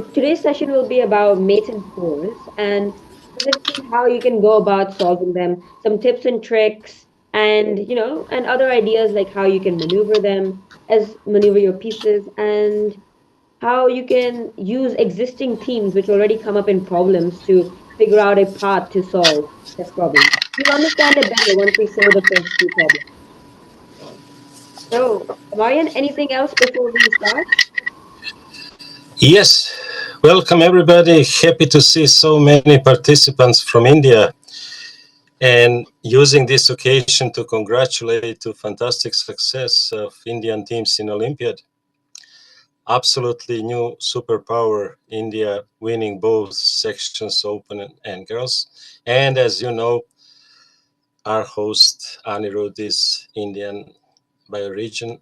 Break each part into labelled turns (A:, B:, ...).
A: Today's session will be about mates and fours and specifically how you can go about solving them, some tips and tricks, and and other ideas like how you can maneuver them, as maneuver your pieces, and how you can use existing themes which already come up in problems to figure out a path to solve this problem. You'll understand it better once we show the first few problems. So, Marian, anything else before we start?
B: Yes, welcome everybody. Happy to see so many participants from India and using this occasion to congratulate to fantastic success of Indian teams in Olympiad. Absolutely new superpower, India winning both sections, open and girls. And as you know, our host Anirudh is Indian by origin,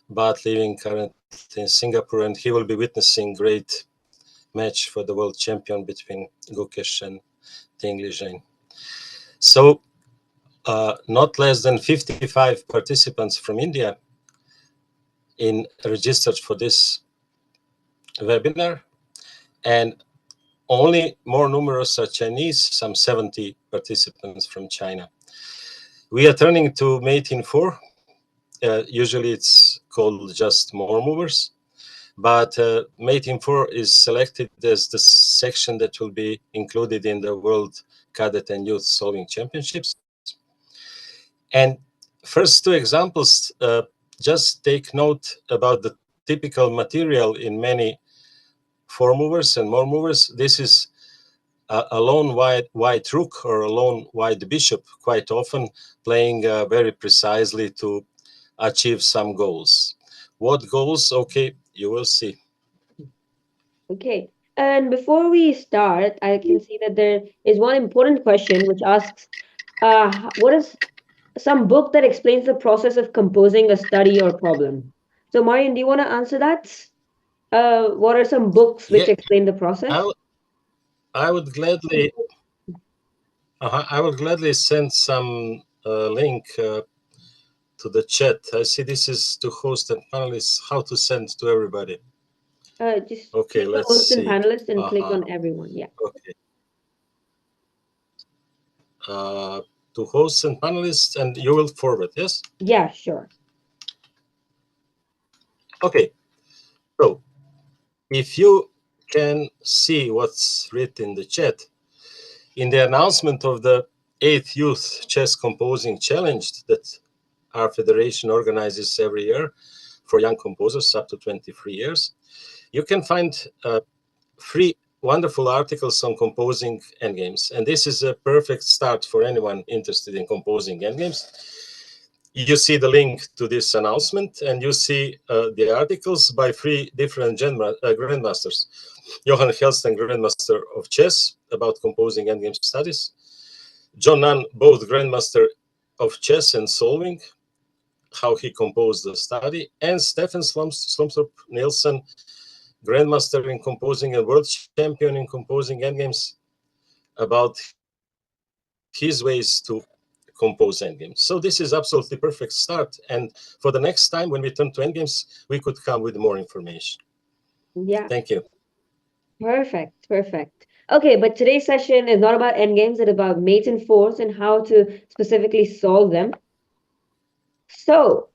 B: but living currently in Singapore, and he will be witnessing great match for the world champion between Gukesh and Tingley. So, not less than 55 participants from India in registered for this webinar, and only more numerous are Chinese, some 70 participants from China. We are turning to mate in 4. Usually it's called just more movers, but mate in 4 is selected as the section that will be included in the World Cadet and Youth Solving Championships. And first two examples, just take note about the typical material in many 4 movers and more movers. This is a lone white rook or a lone white bishop, quite often playing very precisely to achieve some goals. What goals? Okay, you will see.
A: Okay. And before we start, I can see that there is one important question which asks, what is some book that explains the process of composing a study or problem? So, Marian, do you want to answer that? What are some books which
B: Yeah,
A: explain the
B: I,
A: process?
B: w- I would gladly, I would gladly send some link to the chat. I see this is to host and panelists, how to send to everybody.
A: Just
B: Okay,
A: click on
B: let's
A: host and
B: see.
A: panelist and click
B: Uh-huh.
A: on everyone. Yeah.
B: Okay. Uh, to hosts and panelists, and you will forward, yes?
A: Yeah, sure.
B: Okay. So if you can see what's written in the chat, in the announcement of the 8th Youth Chess Composing Challenge that our federation organizes every year for young composers up to 23 years, you can find 3 wonderful articles on composing endgames. And this is a perfect start for anyone interested in composing endgames. You see the link to this announcement, and you see the articles by 3 different grandmasters. Johan Helsten, Grandmaster of Chess, about composing endgame studies. John Nunn, both Grandmaster of Chess and Solving, how he composed the study. And Stefan Slumstrup Nielsen, Grandmaster in composing and world champion in composing endgames, about his ways to compose endgames. So this is absolutely perfect start. And for the next time when we turn to endgames, we could come with more information.
A: Yeah.
B: Thank you.
A: Perfect, perfect. Okay, but today's session is not about endgames, it's about mate and force and how to specifically solve them. So,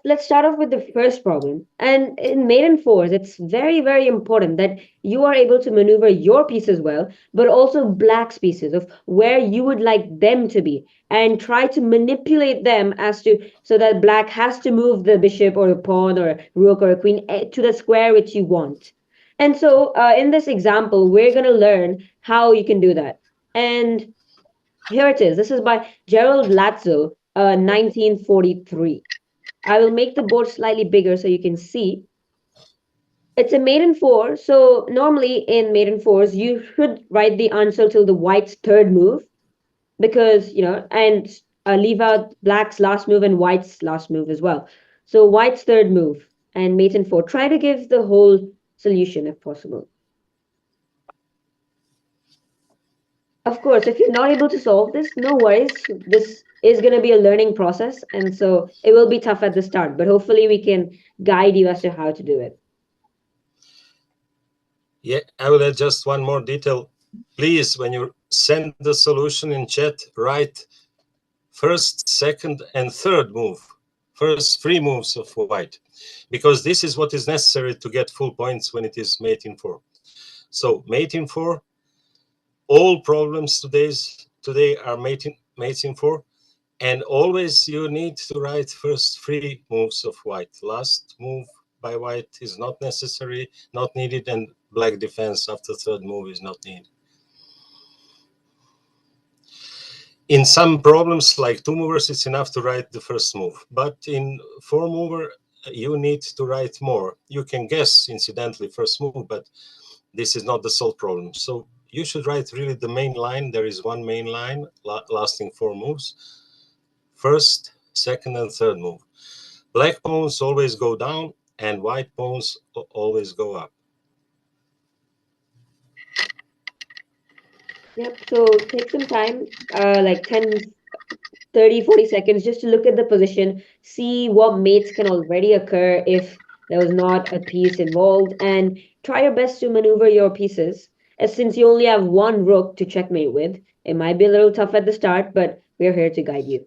A: let's start off with the first problem. And in maiden fours, it's very, very important that you are able to maneuver your pieces well, but also black's pieces of where you would like them to be, and try to manipulate them as to so that black has to move the bishop or a pawn or a rook or a queen to the square which you want. And so, in this example, we're going to learn how you can do that. And here it is. This is by Gerald Latzo, 1943. I will make the board slightly bigger so you can see. It's a maiden four, so normally in maiden fours, you should write the answer till the white's third move because, and leave out black's last move and white's last move as well. So white's third move and maiden four. Try to give the whole solution if possible. Of course, if you're not able to solve this, no worries. This is going to be a learning process, and so it will be tough at the start, but hopefully we can guide you as to how to do it.
B: Yeah, I will add just one more detail. Please, when you send the solution in chat, write first, second, and third move. First 3 moves of white, because this is what is necessary to get full points when it is mate in 4. So mate in 4, all problems today are mates in 4, and always you need to write first 3 moves of white. Last move by white is not necessary, not needed, and black defense after third move is not needed. In some problems like 2 movers, it's enough to write the first move, but in 4 mover, you need to write more. You can guess incidentally first move, but this is not the solved problem. So you should write really the main line. There is one main line lasting 4 moves. First, second, and third move. Black pawns always go down and white pawns always go up.
A: Yep. So take some time, like 10, 30, 40 seconds, just to look at the position, see what mates can already occur if there was not a piece involved, and try your best to maneuver your pieces. As since you only have one rook to checkmate with, it might be a little tough at the start, but we're here to guide you.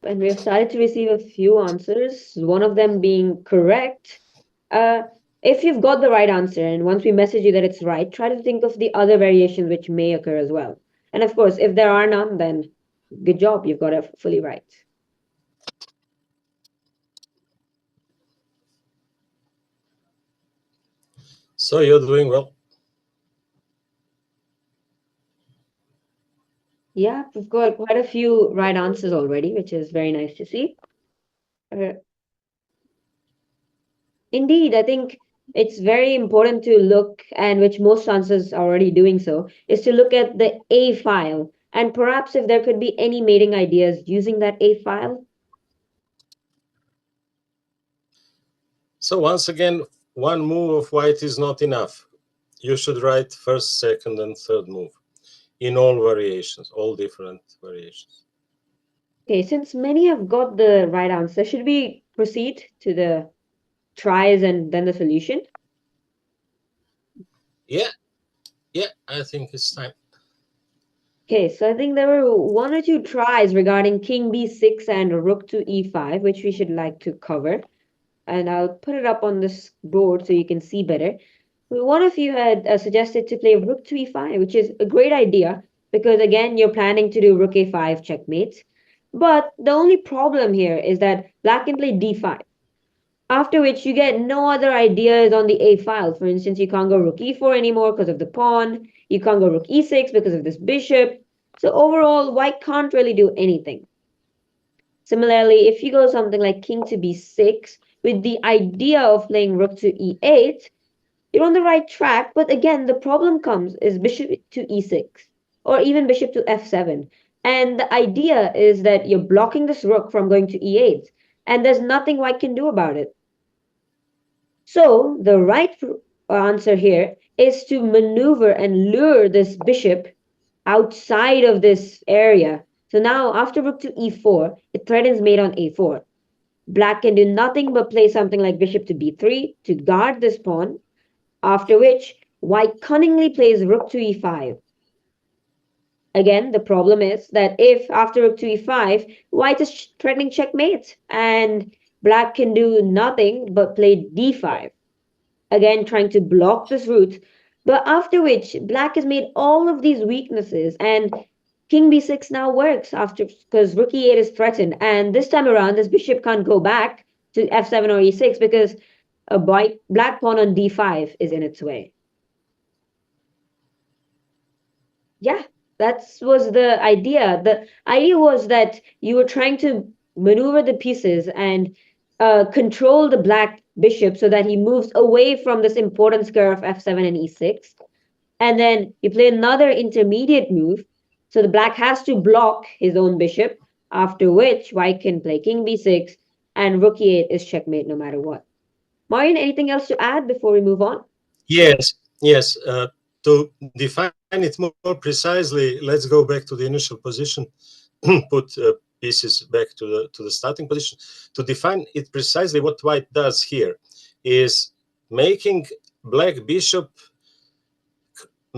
A: And we've started to receive a few answers, one of them being correct. Uh, if you've got the right answer, and once we message you that it's right, try to think of the other variations which may occur as well. And of course, if there are none, then good job, you've got it fully right.
B: So you're doing well.
A: Yeah, we've got quite a few right answers already, which is very nice to see. Uh, Indeed, I think it's very important to look, and which most answers are already doing so, is to look at the A file, and perhaps if there could be any mating ideas using that A file.
B: So once again, one move of white is not enough. You should write first, second, and third move in all variations, all different variations.
A: Okay, since many have got the right answer, should we proceed to the tries and then the solution?
B: Yeah, yeah, I think it's time.
A: Okay, so I think there were one or two tries regarding king b6 and rook to e5, which we should like to cover. And I'll put it up on this board so you can see better. One of you had suggested to play rook to e5, which is a great idea because, again, you're planning to do rook a5 checkmate. But the only problem here is that black can play d5, after which you get no other ideas on the a file. For instance, you can't go rook e4 anymore because of the pawn. You can't go rook e6 because of this bishop. So overall, white can't really do anything. Similarly, if you go something like king to b6 with the idea of playing rook to e8, you're on the right track, but again, the problem comes is bishop to e6 or even bishop to f7. And the idea is that you're blocking this rook from going to e8, and there's nothing white can do about it. So the right answer here is to maneuver and lure this bishop outside of this area. So now after rook to e4, it threatens mate on a4. Black can do nothing but play something like bishop to b3 to guard this pawn, after which white cunningly plays rook to e5. Again, the problem is that if after rook to e5, white is threatening checkmate, and black can do nothing but play d5. Again, trying to block this route, but after which black has made all of these weaknesses, and king b6 now works after because rook e8 is threatened, and this time around this bishop can't go back to f7 or e6 because a black pawn on d5 is in its way. Yeah, that was the idea. The idea was that you were trying to maneuver the pieces and control the black bishop so that he moves away from this important square of f7 and e6. And then you play another intermediate move. So the black has to block his own bishop, after which white can play king b6 and rook e8 is checkmate no matter what. Marian, anything else to add before we move on?
B: Yes, yes. To define it more precisely, let's go back to the initial position, put pieces back to the starting position. To define it precisely, what white does here is making black bishop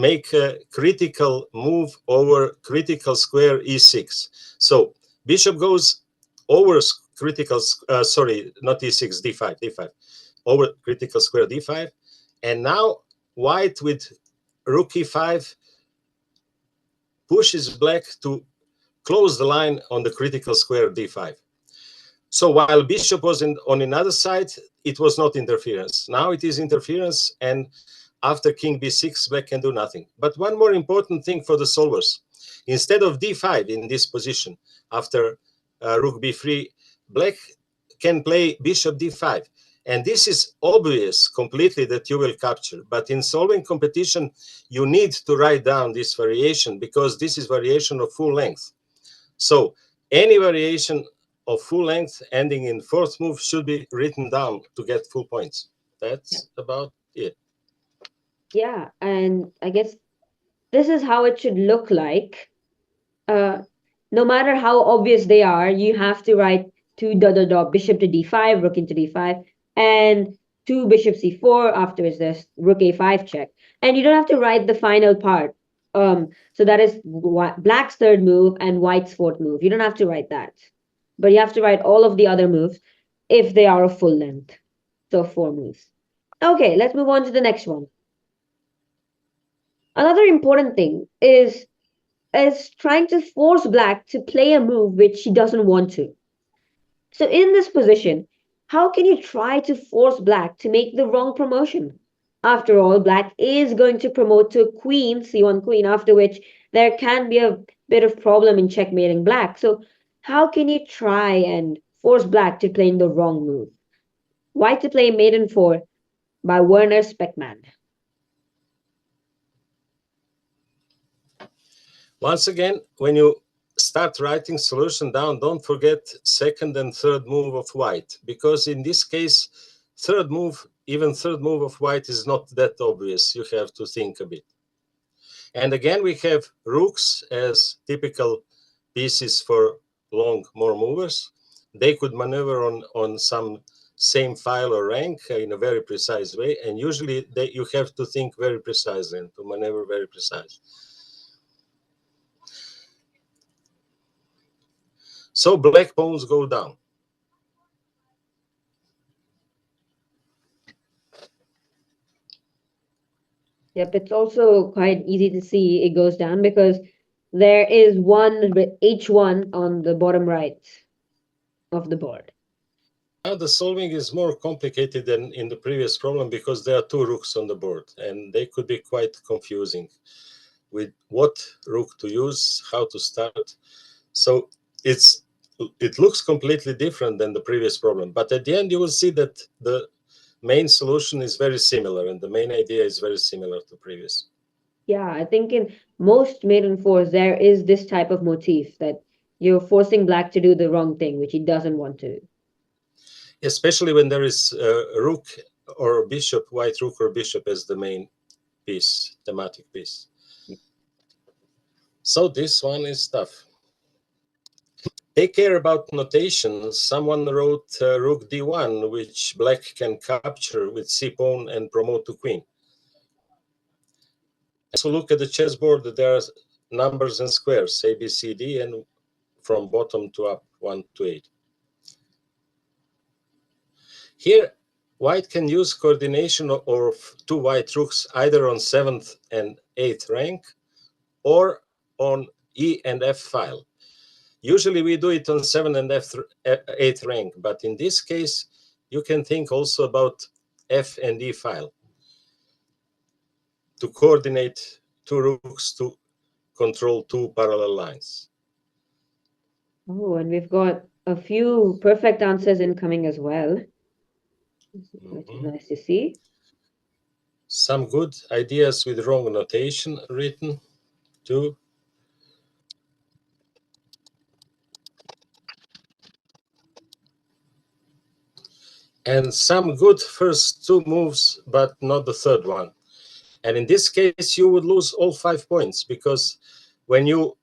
B: make a critical move over critical square e6. So bishop goes over critical, sorry, not e6, d5, over critical square d5. And now white with rook e5 pushes black to close the line on the critical square d5. So while bishop was on another side, it was not interference. Now it is interference, and after king b6, black can do nothing. But one more important thing for the solvers. Instead of d5 in this position, after rook b3, black can play bishop d5. And this is obvious completely that you will capture. But in solving competition, you need to write down this variation because this is variation of full length. So any variation of full length ending in fourth move should be written down to get full points. That's about it.
A: Yeah, and I guess this is how it should look like. No matter how obvious they are, you have to write two dot dot dot bishop to d5, rook into d5, and two bishop c4. Afterwards, there's rook a5 check, and you don't have to write the final part. So that is black's third move and white's fourth move. You don't have to write that, but you have to write all of the other moves if they are of full length. So four moves. Okay, let's move on to the next one. Another important thing is trying to force black to play a move which she doesn't want to. So in this position, how can you try to force black to make the wrong promotion? After all, black is going to promote to queen, c1 queen, after which there can be a bit of problem in checkmating black. So how can you try and force black to play the wrong move? White to play maiden 4 by Werner Speckman.
B: Once again, when you start writing solution down, don't forget second and third move of white, because in this case, even third move of white is not that obvious. You have to think a bit. And again, we have rooks as typical pieces for long more movers. They could maneuver on some same file or rank in a very precise way. And usually you have to think very precisely and to maneuver very precise. So black pawns go down.
A: Yep, it's also quite easy to see it goes down because there is one h1 on the bottom right of the board.
B: Now the solving is more complicated than in the previous problem because there are two rooks on the board and they could be quite confusing with what rook to use, how to start. So it looks completely different than the previous problem, but at the end you will see that the main solution is very similar and the main idea is very similar to previous.
A: Yeah, I think in most maiden fours there is this type of motif that you're forcing black to do the wrong thing, which he doesn't want to.
B: Especially when there is a rook or bishop, white rook or bishop as the main piece, thematic piece. So this one is tough. Take care about notation. Someone wrote rook d1, which black can capture with c-pawn and promote to queen. So look at the chessboard. There are numbers and squares, A, B, C, D, and from bottom to up, 1 to 8. Here, white can use coordination of two white rooks either on 7th and 8th rank or on E and F file. Usually we do it on 7th and 8th rank, but in this case, you can think also about F and E file to coordinate two rooks to control two parallel lines.
A: Oh, and we've got a few perfect answers incoming as well, which is nice to see.
B: Some good ideas with wrong notation written too. And some good first two moves, but not the third one. And in this case, you would lose all 5 points because when you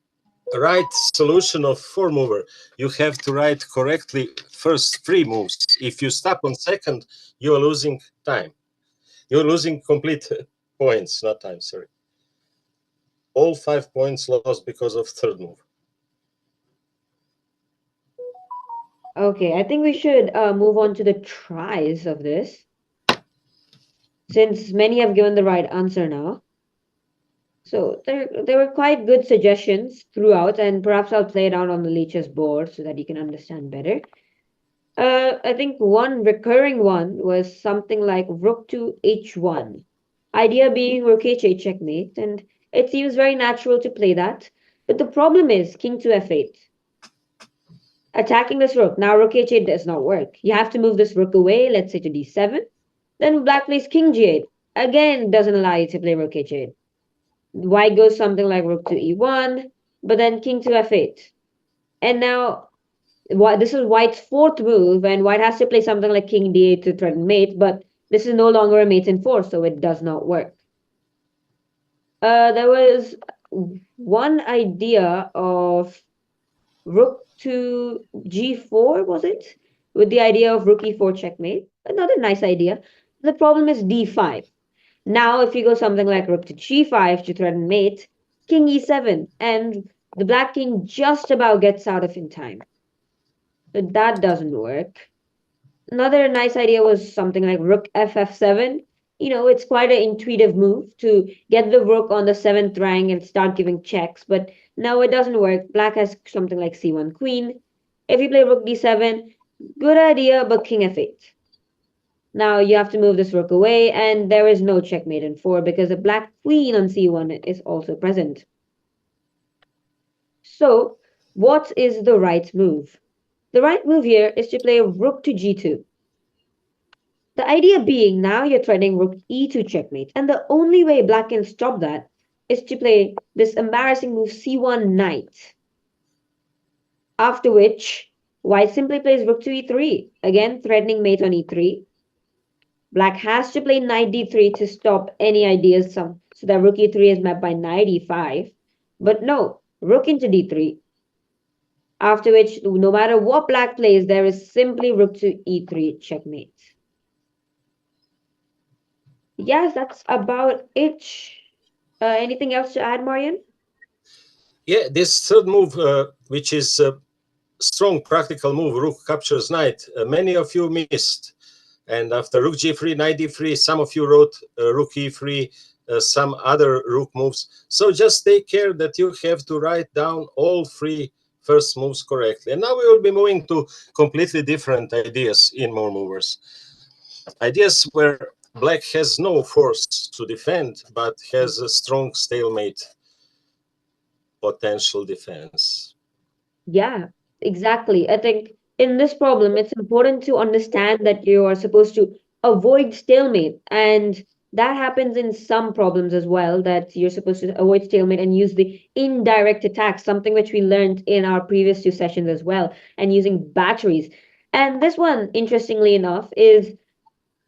B: write solution of four mover, you have to write correctly first three moves. If you stop on second, you are losing time. You're losing complete points, not time, sorry. all 5 points lost because of third move.
A: Okay, I think we should move on to the tries of this, since many have given the right answer now. So there were quite good suggestions throughout, and perhaps I'll play it out on the Leech's board so that you can understand better. I think one recurring one was something like rook to h1. Idea being rook h8 checkmate, and it seems very natural to play that. But the problem is king to f8. Attacking this rook. Now rook h8 does not work. You have to move this rook away, let's say to d7. Then black plays king g8. Again, doesn't allow you to play rook h8. White goes something like rook to e1, but then king to f8. And now this is white's fourth move, and white has to play something like king d8 to threaten mate, but this is no longer a mate in four, so it does not work. There was one idea of rook to g4, was it? With the idea of rook e4 checkmate. Another nice idea. The problem is d5. Now, if you go something like rook to g5 to threaten mate, king e7, and the black king just about gets out of in time. So that doesn't work. Another nice idea was something like rook ff7. It's quite an intuitive move to get the rook on the seventh rank and start giving checks, but no, it doesn't work. Black has something like c1 queen. If you play rook d7, good idea, but king f8. Now you have to move this rook away, and there is no checkmate in 4 because the black queen on c1 is also present. So, what is the right move? The right move here is to play rook to g2. The idea being now you're threatening rook e2 checkmate, and the only way black can stop that is to play this embarrassing move c1 knight. After which, white simply plays rook to e3, again threatening mate on e3. Black has to play knight d3 to stop any ideas so that rook e3 is met by knight e5. But no, rook into d3. After which, no matter what black plays, there is simply rook to e3 checkmate. Yes, that's about it. Anything else to add, Marian?
B: Yeah, this third move, which is a strong practical move, rook captures knight, many of you missed. And after rook g3, knight d3, some of you wrote rook e3, some other rook moves. So just take care that you have to write down all three first moves correctly. And now we will be moving to completely different ideas in more movers. Ideas where black has no force to defend, but has a strong stalemate potential defense.
A: Yeah, exactly. I think in this problem, it's important to understand that you are supposed to avoid stalemate. And that happens in some problems as well, that you're supposed to avoid stalemate and use the indirect attack, something which we learned in our previous two sessions as well, and using batteries. And this one, interestingly enough, is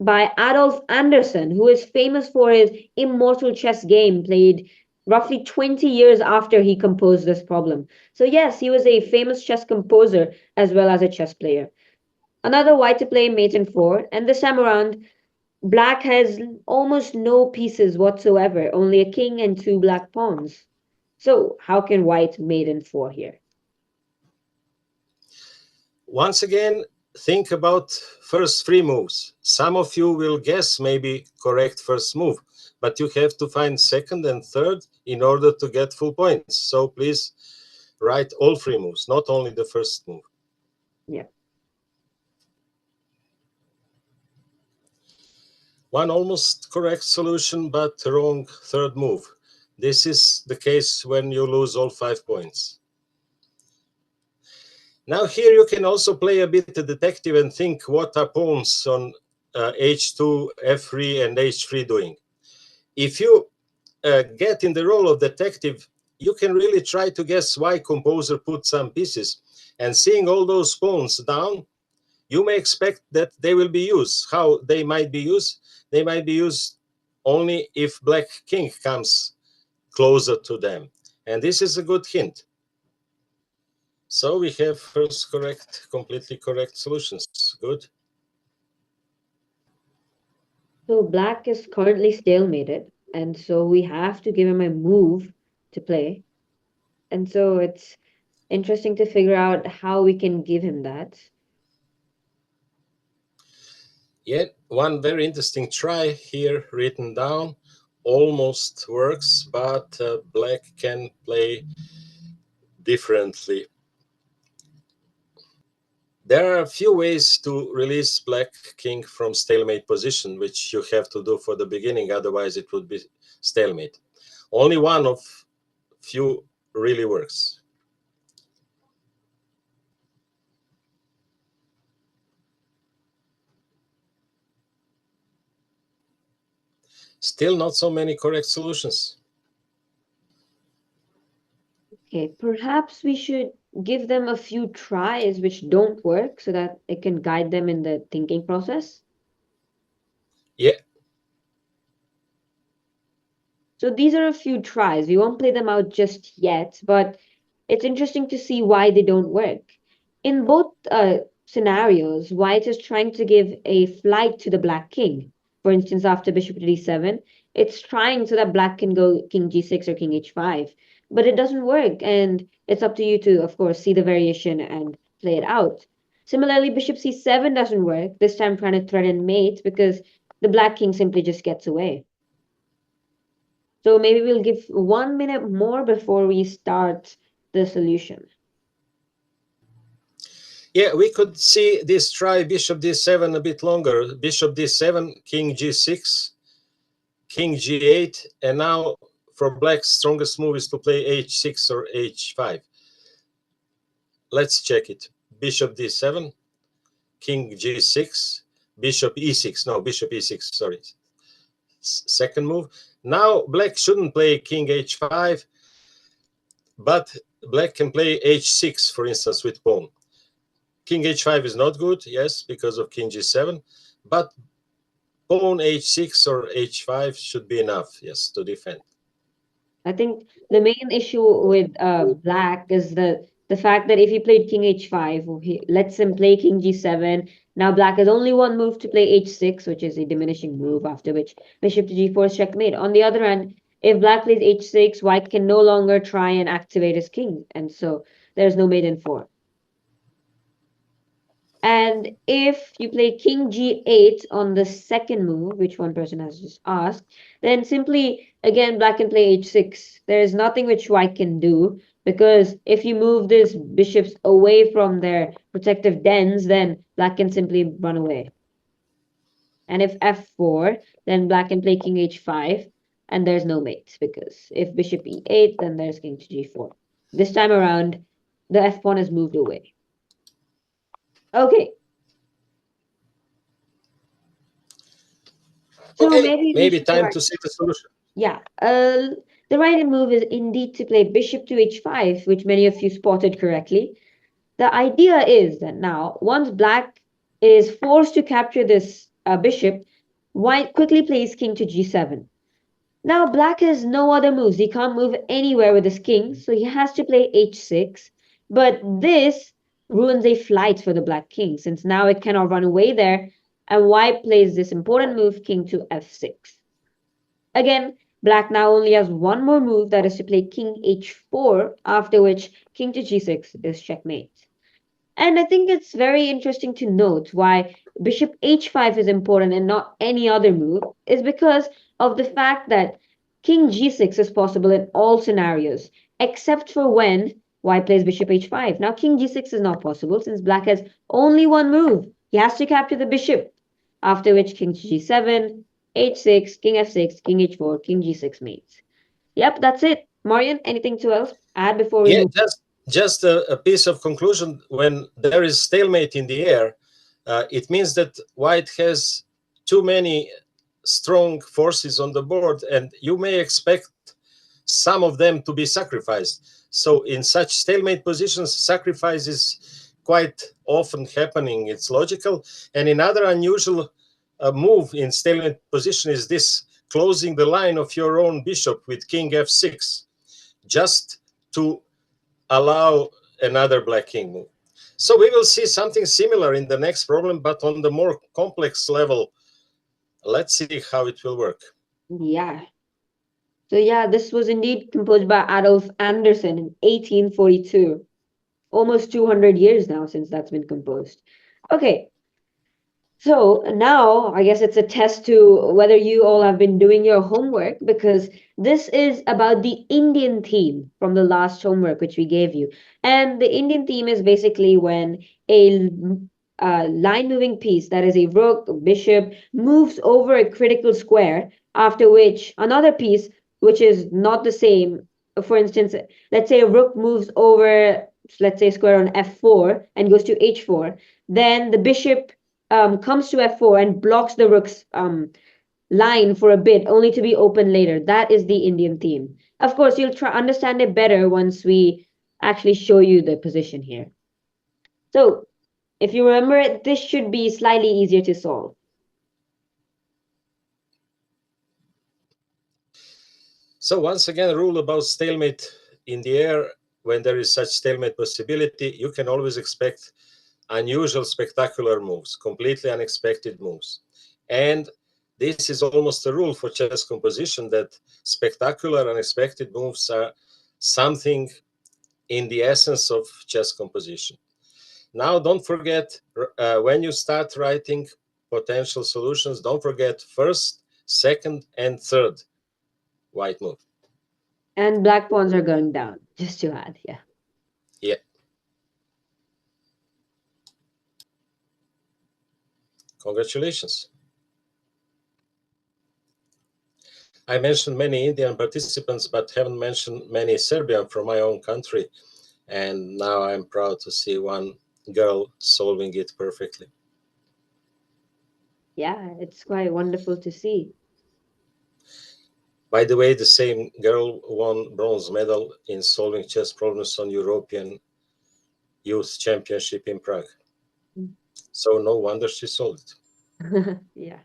A: by Adolf Anderson, who is famous for his immortal chess game played roughly 20 years after he composed this problem. So, yes, he was a famous chess composer as well as a chess player. Another white to play mate in 4, and this time around, black has almost no pieces whatsoever, only a king and two black pawns. So, how can white mate in 4 here?
B: Once again, think about first three moves. Some of you will guess maybe correct first move, but you have to find second and third in order to get full points. So please write all three moves, not only the first move.
A: Yeah.
B: One almost correct solution, but wrong third move. This is the case when you lose all 5 points. Now here you can also play a bit the detective and think what are pawns on h2, f3, and h3 doing. If you get in the role of detective, you can really try to guess why composer put some pieces. And seeing all those pawns down, you may expect that they will be used. How they might be used? They might be used only if black king comes closer to them. And this is a good hint. So we have first correct, completely correct solutions. Good.
A: So black is currently stalemated, and so we have to give him a move to play. And so it's interesting to figure out how we can give him that.
B: Yet one very interesting try here written down almost works, but black can play differently. There are a few ways to release black king from stalemate position, which you have to do for the beginning, otherwise it would be stalemate. Only one of few really works. Still not so many correct solutions.
A: Okay, perhaps we should give them a few tries which don't work so that it can guide them in the thinking process.
B: Yeah.
A: So these are a few tries. We won't play them out just yet, but it's interesting to see why they don't work. In both scenarios, white is trying to give a flight to the black king. For instance, after bishop to d7, it's trying so that black can go king g6 or king h5, but it doesn't work, and it's up to you to, of course, see the variation and play it out. Similarly, bishop c7 doesn't work, this time trying to threaten mate because the black king simply just gets away. So maybe we'll give 1 minute more before we start the solution.
B: Yeah, we could see this try bishop d7 a bit longer. Bishop d7, king g6, king g8, and now for black's strongest move is to play h6 or h5. Let's check it. Bishop d7, king g6, bishop e6. No, bishop e6, sorry. Second move. Now black shouldn't play king h5, but black can play h6, for instance, with pawn. King h5 is not good, yes, because of king g7, but pawn h6 or h5 should be enough, yes, to defend.
A: I think the main issue with black is the fact that if he played king h5, he lets him play king g7. Now black has only one move to play h6, which is a diminishing move, after which bishop to g4 is checkmate. On the other hand, if black plays h6, white can no longer try and activate his king, and so there's no mate in 4. And if you play king g8 on the second move, which one person has just asked, then simply, again, black can play h6. There is nothing which white can do, because if you move these bishops away from their protective dens, then black can simply run away. And if f4, then black can play king h5, and there's no mate, because if bishop e8, then there's king to g4. This time around, the f pawn has moved away. Okay. So
B: Okay,
A: maybe we
B: maybe time
A: start.
B: to see the solution.
A: Yeah. The right move is indeed to play bishop to h5, which many of you spotted correctly. The idea is that now, once black is forced to capture this bishop, white quickly plays king to g7. Now, black has no other moves. He can't move anywhere with his king, so he has to play h6. But this ruins a flight for the black king, since now it cannot run away there, and white plays this important move, king to f6. Again, black now only has one more move, that is to play king h4, after which king to g6 is checkmate. And I think it's very interesting to note why bishop h5 is important and not any other move, is because of the fact that king g6 is possible in all scenarios, except for when white plays bishop h5. Now, king g6 is not possible since black has only one move. He has to capture the bishop, after which king to g7, h6, king f6, king h4, king g6 mates. Yep, that's it. Marian, anything to else add before we
B: Yeah,
A: move?
B: just a piece of conclusion. When there is stalemate in the air, it means that white has too many strong forces on the board, and you may expect some of them to be sacrificed. So in such stalemate positions, sacrifice is quite often happening. It's logical. And another unusual move in stalemate position is this closing the line of your own bishop with king f6, just to allow another black king move. So we will see something similar in the next problem, but on the more complex level. Let's see how it will work.
A: Yeah. So yeah, this was indeed composed by Adolf Anderson in 1842. Almost 200 years now since that's been composed. Okay, so now I guess it's a test to whether you all have been doing your homework because this is about the Indian theme from the last homework which we gave you. And the Indian theme is basically when a line moving piece, that is a rook, a bishop, moves over a critical square, after which another piece, which is not the same, for instance, let's say a rook moves over, let's say, square on f4 and goes to h4, then the bishop comes to f4 and blocks the rook's line for a bit, only to be opened later. That is the Indian theme. Of course, you'll try understand it better once we actually show you the position here. So, if you remember it, this should be slightly easier to solve.
B: So once again, a rule about stalemate in the air. When there is such stalemate possibility, you can always expect unusual, spectacular moves, completely unexpected moves. And this is almost a rule for chess composition that spectacular, unexpected moves are something in the essence of chess composition. Now, don't forget, when you start writing potential solutions, don't forget first, second, and third white move.
A: And black pawns are going down, just to add, yeah.
B: Yeah. Congratulations. I mentioned many Indian participants, but haven't mentioned many Serbian from my own country. And now I'm proud to see one girl solving it perfectly.
A: Yeah, it's quite wonderful to see.
B: By the way, the same girl won bronze medal in solving chess problems on European Youth Championship in Prague. So no wonder she solved it.
A: Yeah.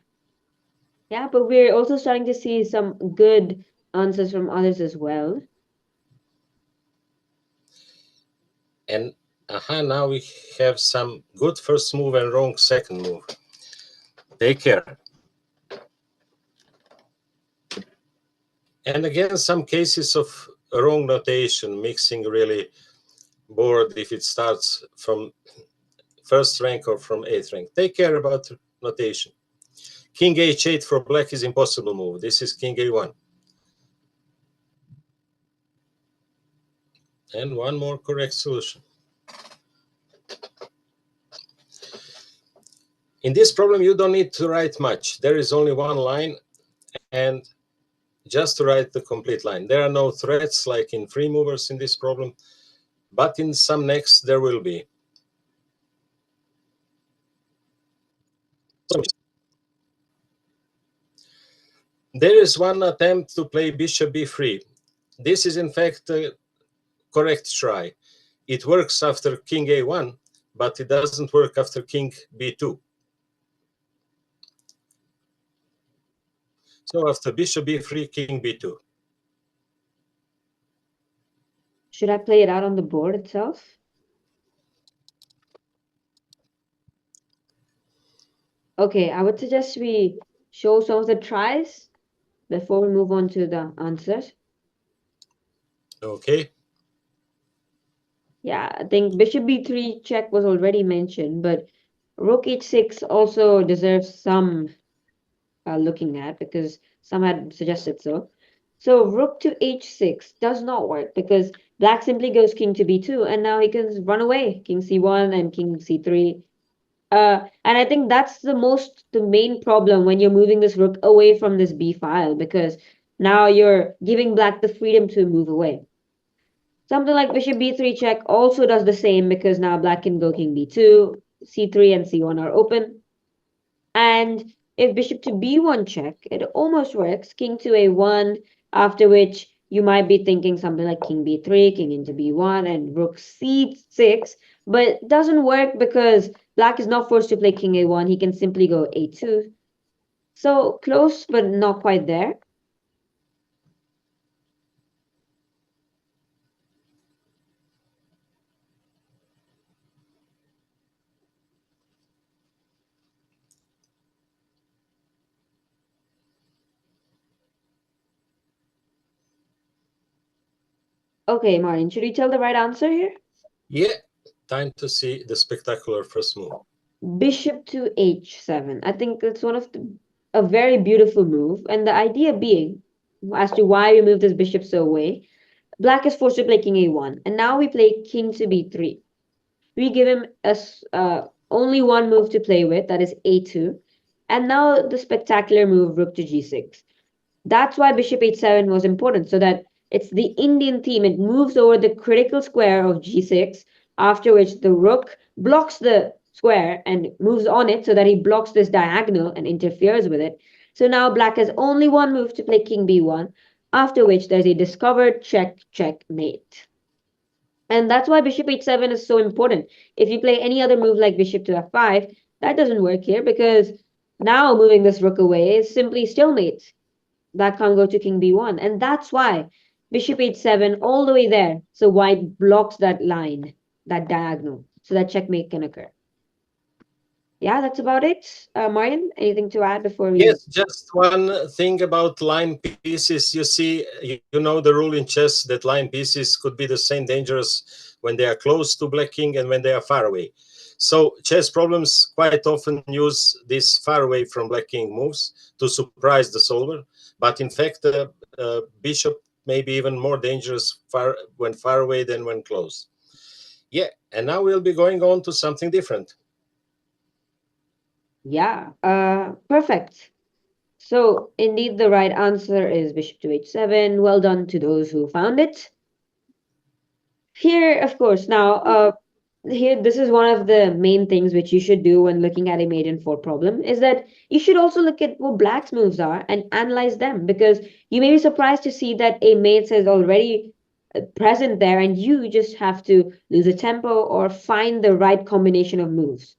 A: Yeah, but we're also starting to see some good answers from others as well.
B: And now we have some good first move and wrong second move. Take care. And again, some cases of wrong notation, mixing really board if it starts from first rank or from eighth rank. Take care about notation. King h8 for black is impossible move. This is king a1. And one more correct solution. In this problem, you don't need to write much. There is only one line and just to write the complete line. There are no threats like in free movers in this problem, but in some next there will be. There is one attempt to play bishop b3. This is in fact a correct try. It works after king a1, but it doesn't work after king b2. So after bishop b3, king b2.
A: Should I play it out on the board itself? Okay, I would suggest we show some of the tries before we move on to the answers.
B: Okay.
A: Yeah, I think bishop b3 check was already mentioned, but rook h6 also deserves some looking at because some had suggested so. So rook to h6 does not work because black simply goes king to b2 and now he can run away, king c1 and king c3. And I think that's the main problem when you're moving this rook away from this b file because now you're giving black the freedom to move away. Something like bishop b3 check also does the same because now black can go king b2, c3 and c1 are open. And if bishop to b1 check, it almost works. King to a1, after which you might be thinking something like king b3, king into b1, and rook c6. But it doesn't work because black is not forced to play king a1. He can simply go a2. So close, but not quite there. Okay, Martin, should we tell the right answer here?
B: Yeah, time to see the spectacular first move.
A: Bishop to h7. I think it's one of a very beautiful move, and the idea being as to why we move this bishop so away. Black is forced to play king a1, and now we play king to b3. We give him only one move to play with, that is a2, and now the spectacular move rook to g6. That's why bishop h7 was important, so that it's the Indian theme. It moves over the critical square of g6, after which the rook blocks the square and moves on it so that he blocks this diagonal and interferes with it. So now black has only one move to play king b1, after which there's a discovered checkmate. And that's why bishop h7 is so important. If you play any other move like bishop to f5, that doesn't work here because now moving this rook away is simply stalemate. That can't go to king b1. And that's why bishop h7 all the way there. So white blocks that line, that diagonal, so that checkmate can occur. Yeah, that's about it. Marian, anything to add before we...
B: Yes, just one thing about line pieces. You see, you know the rule in chess that line pieces could be the same dangerous when they are close to black king and when they are far away. So chess problems quite often use these far away from black king moves to surprise the solver. But in fact, the bishop may be even more dangerous when far away than when close. Yeah, and now we'll be going on to something different.
A: Yeah, perfect. So indeed, the right answer is bishop to h7. Well done to those who found it. Here, of course, now, here, this is one of the main things which you should do when looking at a mate in four problem is that you should also look at what black's moves are and analyze them, because you may be surprised to see that a mate is already present there and you just have to lose a tempo or find the right combination of moves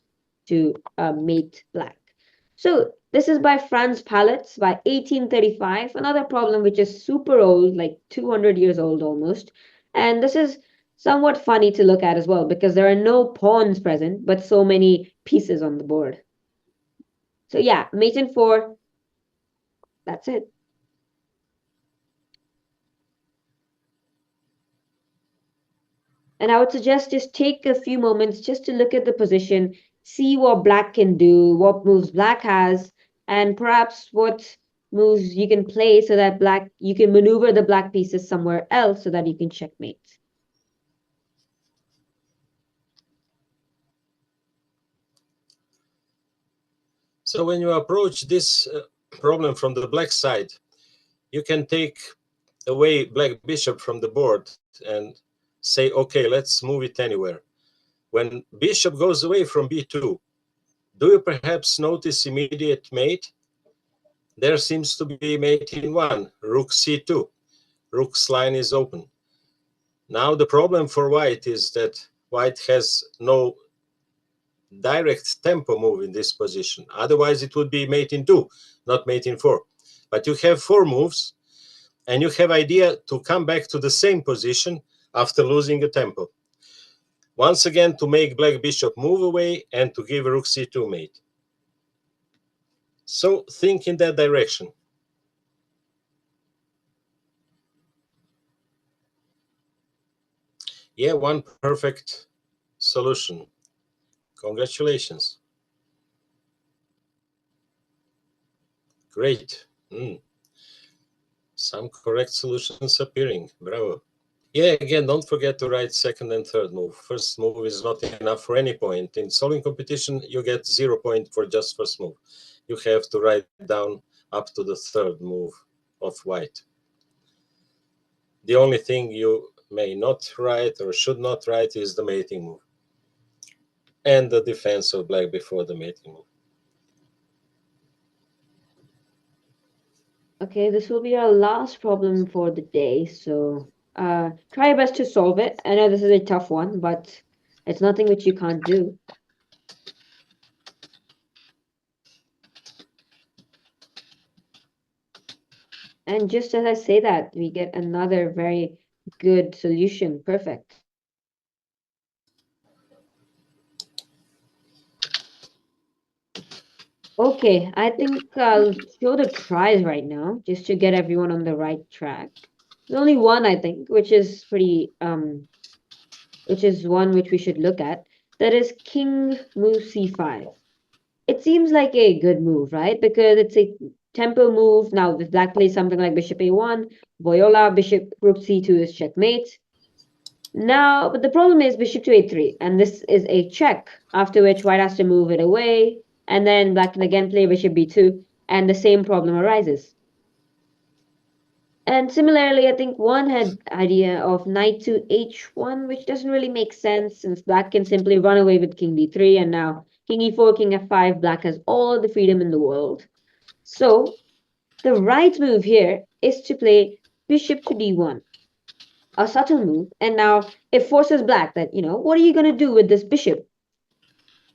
A: to mate black. So this is by Franz Palets by 1835, another problem which is super old, like 200 years old almost. And this is somewhat funny to look at as well because there are no pawns present, but so many pieces on the board. So yeah, mate in four, that's it. And I would suggest just take a few moments just to look at the position, see what black can do, what moves black has, and perhaps what moves you can play so that black you can maneuver the black pieces somewhere else so that you can checkmate.
B: So when you approach this problem from the black side, you can take away black bishop from the board and say, okay, let's move it anywhere. When bishop goes away from b2, do you perhaps notice immediate mate? There seems to be mate in one, rook c2. Rook's line is open. Now the problem for white is that white has no direct tempo move in this position. Otherwise it would be mate in two, not mate in four. But you have four moves, and you have idea to come back to the same position after losing a tempo. Once again, to make black bishop move away and to give rook c2 mate. So think in that direction. Yeah, one perfect solution. Congratulations. Great. Some correct solutions appearing. Bravo. Yeah, again, don't forget to write second and third move. First move is not enough for any point. In solving competition, you get 0 point for just first move. You have to write down up to the third move of white. The only thing you may not write or should not write is the mating move and the defense of black before the mating move.
A: Okay, this will be our last problem for the day, so try your best to solve it. I know this is a tough one, but it's nothing which you can't do. And just as I say that, we get another very good solution. Perfect. Okay, I think I'll show the tries right now, just to get everyone on the right track. There's only one, I think, which is which is one which we should look at. That is king moves c5. It seems like a good move, right? Because it's a tempo move. Now, if black plays something like bishop a1, voyola, bishop rook c2 is checkmate. Now, but the problem is bishop to a3, and this is a check, after which white has to move it away, and then black can again play bishop b2, and the same problem arises. And similarly, I think one had idea of knight to h1, which doesn't really make sense since black can simply run away with king d3, and now king e4, king f5, black has all the freedom in the world. So the right move here is to play bishop to d1, a subtle move, and now it forces black that, what are you going to do with this bishop?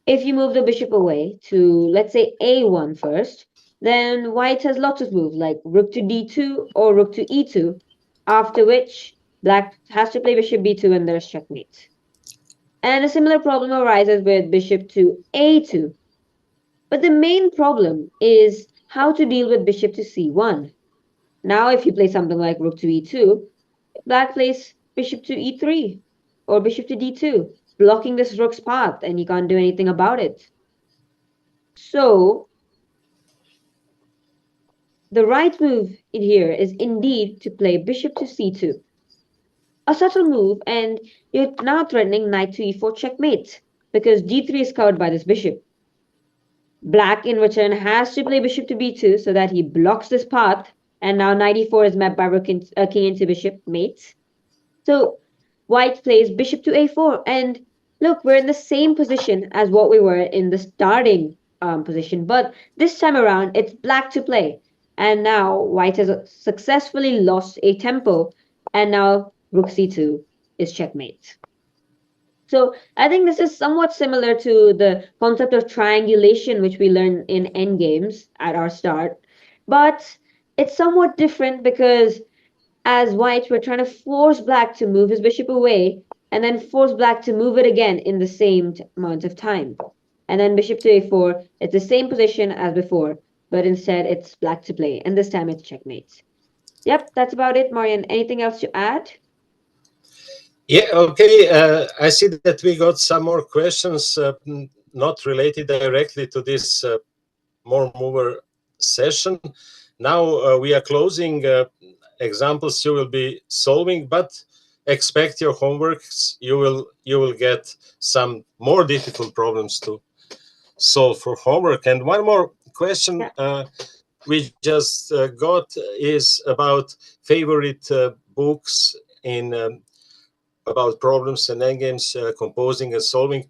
A: If you move the bishop away to, let's say, a1 first, then white has lots of moves like rook to d2 or rook to e2, after which black has to play bishop b2 and there's checkmate. And a similar problem arises with bishop to a2. But the main problem is how to deal with bishop to c1. Now, if you play something like rook to e2, black plays bishop to e3 or bishop to d2, blocking this rook's path, and you can't do anything about it. So, the right move in here is indeed to play bishop to c2. A subtle move, and you're now threatening knight to e4 checkmate, because d3 is covered by this bishop. Black, in return, has to play bishop to b2 so that he blocks this path, and now knight e4 is met by king into bishop mate. So white plays bishop to a4, and look, we're in the same position as what we were in the starting position, but this time around it's black to play, and now white has successfully lost a tempo, and now rook c2 is checkmate. So I think this is somewhat similar to the concept of triangulation, which we learned in endgames at our start, but it's somewhat different because as white, we're trying to force black to move his bishop away and then force black to move it again in the same amount of time. And then bishop to a4, it's the same position as before, but instead it's black to play, and this time it's checkmate. Yep, that's about it, Marian. Anything else to add?
B: Yeah, okay. I see that we got some more questions not related directly to this more mover session. Now we are closing examples you will be solving, but expect your homeworks. You will get some more difficult problems to solve for homework. And one more question
A: Yeah.
B: we just got is about favorite books in about problems and endgames, composing and solving.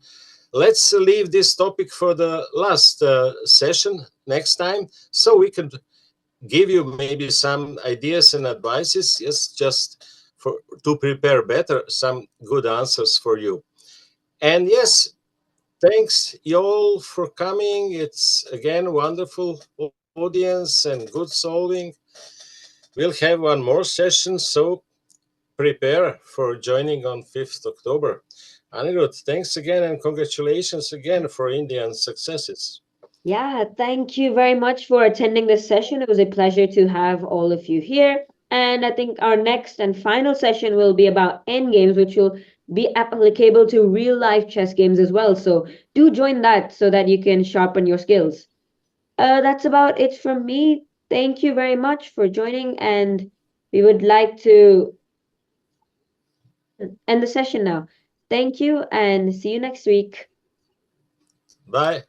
B: Let's leave this topic for the last session next time, so we can give you maybe some ideas and advices. Yes, just for to prepare better some good answers for you. And yes, thanks you all for coming. It's again wonderful audience and good solving. We'll have one more session, so prepare for joining on 5th October. Anirudh, thanks again and congratulations again for Indian successes.
A: Yeah, thank you very much for attending this session. It was a pleasure to have all of you here. And I think our next and final session will be about end games, which will be applicable to real life chess games as well. So do join that so that you can sharpen your skills. That's about it from me. Thank you very much for joining, and we would like to end the session now. Thank you, and see you next week.
B: Bye.